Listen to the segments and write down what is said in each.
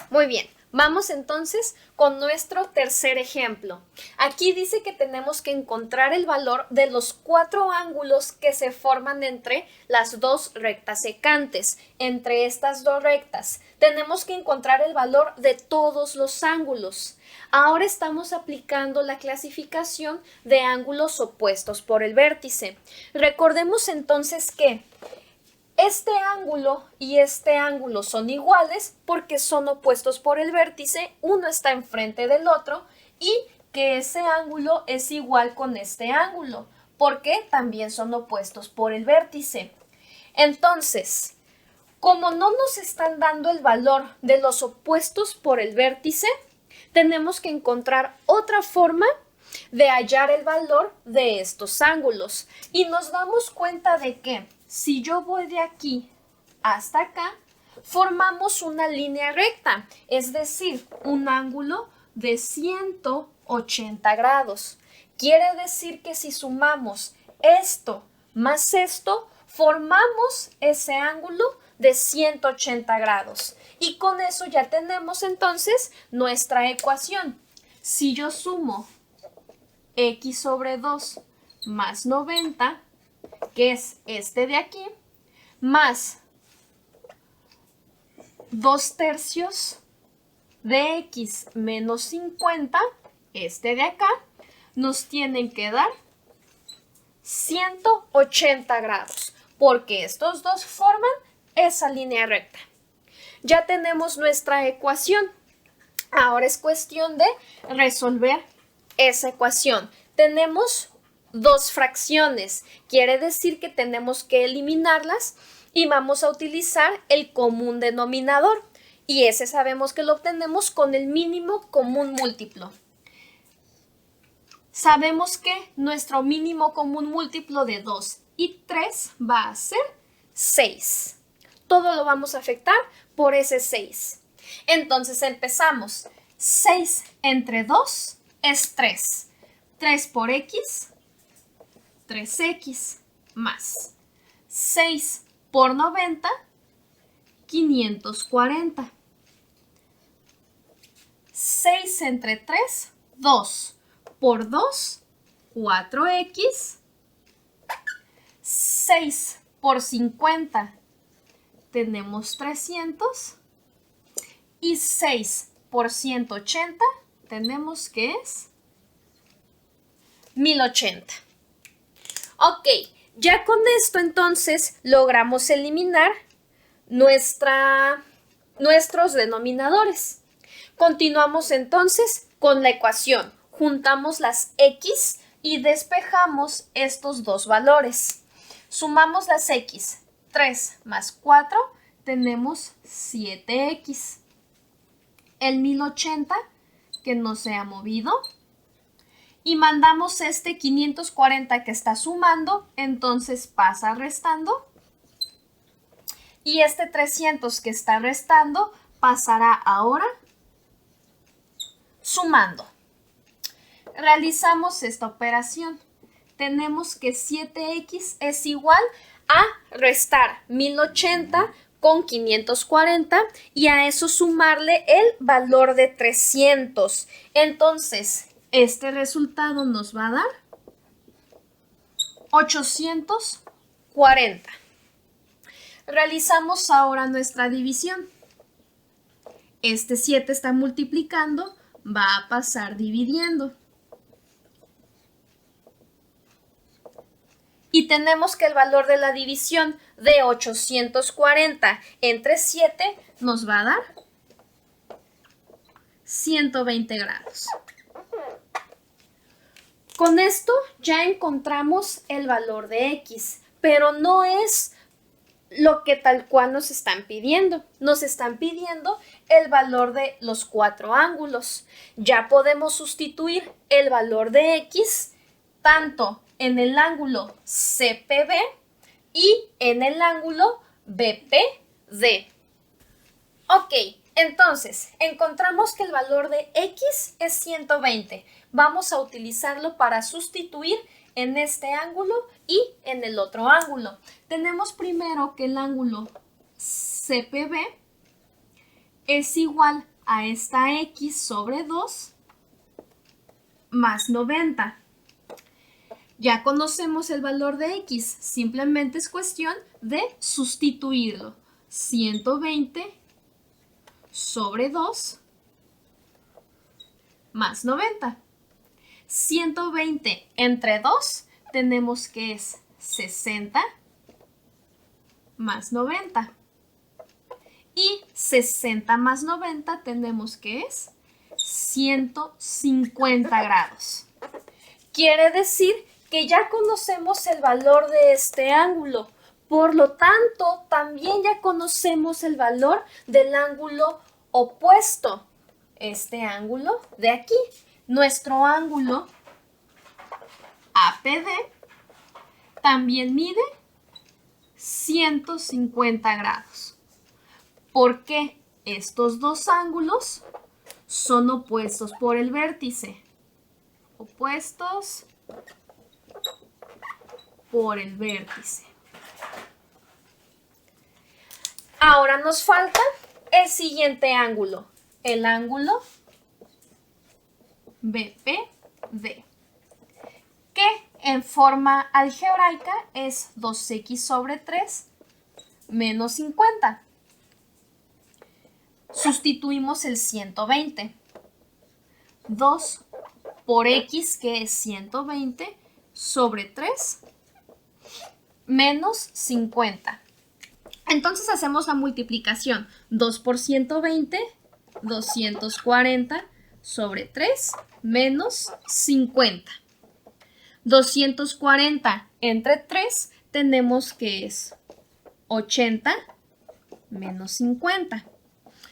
Muy bien, vamos entonces con nuestro tercer ejemplo. Aquí dice que tenemos que encontrar el valor de los 4 ángulos que se forman entre las dos rectas secantes. Entre estas dos rectas tenemos que encontrar el valor de todos los ángulos. Ahora estamos aplicando la clasificación de ángulos opuestos por el vértice. Recordemos entonces que este ángulo y este ángulo son iguales porque son opuestos por el vértice, uno está enfrente del otro y que ese ángulo es igual con este ángulo porque también son opuestos por el vértice. Entonces, como no nos están dando el valor de los opuestos por el vértice, tenemos que encontrar otra forma de hallar el valor de estos ángulos. Y nos damos cuenta de que si yo voy de aquí hasta acá, formamos una línea recta, es decir, un ángulo de 180 grados. Quiere decir que si sumamos esto más esto, formamos ese ángulo de 180 grados. Y con eso ya tenemos entonces nuestra ecuación. Si yo sumo x sobre 2 más 90, que es este de aquí, más 2/3 de x menos 50, este de acá, nos tienen que dar 180 grados, porque estos dos forman esa línea recta. Ya tenemos nuestra ecuación. Ahora es cuestión de resolver esa ecuación. Tenemos dos fracciones, quiere decir que tenemos que eliminarlas y vamos a utilizar el común denominador. Y ese sabemos que lo obtenemos con el mínimo común múltiplo. Sabemos que nuestro mínimo común múltiplo de 2 y 3 va a ser 6. Todo lo vamos a afectar por ese 6. Entonces empezamos. 6 entre 2 es 3. 3 por x, 3x más 6 por 90, 540. 6 entre 3, 2. Por 2, 4x. 6 por 50, tenemos 300. Y 6 por 180, tenemos que es 1080. Ok, ya con esto entonces logramos eliminar nuestros denominadores. Continuamos entonces con la ecuación. Juntamos las x y despejamos estos dos valores. Sumamos las x. 3 más 4, tenemos 7x. El 1080, que no se ha movido. Y mandamos este 540 que está sumando, entonces pasa restando. Y este 300 que está restando pasará ahora sumando. Realizamos esta operación. Tenemos que 7x es igual a restar 1080 con 540 y a eso sumarle el valor de 300. Entonces, este resultado nos va a dar 840. Realizamos ahora nuestra división. Este 7 está multiplicando, va a pasar dividiendo. Y tenemos que el valor de la división de 840 entre 7 nos va a dar 120 grados. Con esto ya encontramos el valor de x, pero no es lo que tal cual nos están pidiendo. Nos están pidiendo el valor de los 4 ángulos. Ya podemos sustituir el valor de x tanto en el ángulo CPB y en el ángulo BPD. Ok, entonces encontramos que el valor de x es 120. Vamos a utilizarlo para sustituir en este ángulo y en el otro ángulo. Tenemos primero que el ángulo CPB es igual a esta x sobre 2 más 90. Ya conocemos el valor de x, simplemente es cuestión de sustituirlo. 120 sobre 2 más 90. 120 entre 2 tenemos que es 60 más 90. Y 60 más 90 tenemos que es 150 grados. Quiere decir que ya conocemos el valor de este ángulo. Por lo tanto, también ya conocemos el valor del ángulo opuesto. Este ángulo de aquí. Nuestro ángulo APD también mide 150 grados. ¿Por qué? Estos dos ángulos son opuestos por el vértice. Opuestos por el vértice. Ahora nos falta el siguiente ángulo, el ángulo BPD, que en forma algebraica es 2x sobre 3 menos 50. Sustituimos el 120. 2 por x, que es 120, sobre 3 menos 50. Entonces hacemos la multiplicación. 2 por 120, 240 sobre 3 menos 50. 240 entre 3 tenemos que es 80 menos 50.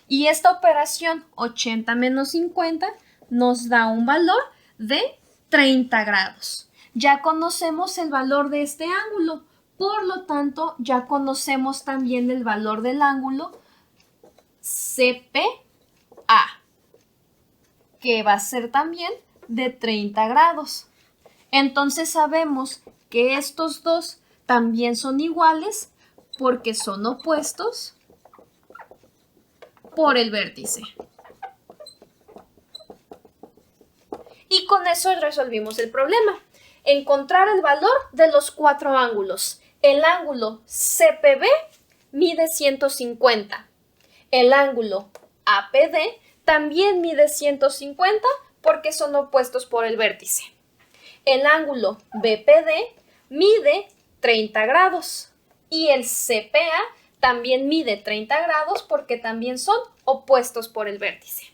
Y esta operación 80 menos 50 nos da un valor de 30 grados. Ya conocemos el valor de este ángulo, por lo tanto ya conocemos también el valor del ángulo CPA, que va a ser también de 30 grados. Entonces sabemos que estos dos también son iguales porque son opuestos por el vértice. Y con eso resolvimos el problema. Encontrar el valor de los cuatro ángulos. El ángulo CPB mide 150. El ángulo APD también mide 150 porque son opuestos por el vértice. El ángulo BPD mide 30 grados y el CPA también mide 30 grados porque también son opuestos por el vértice.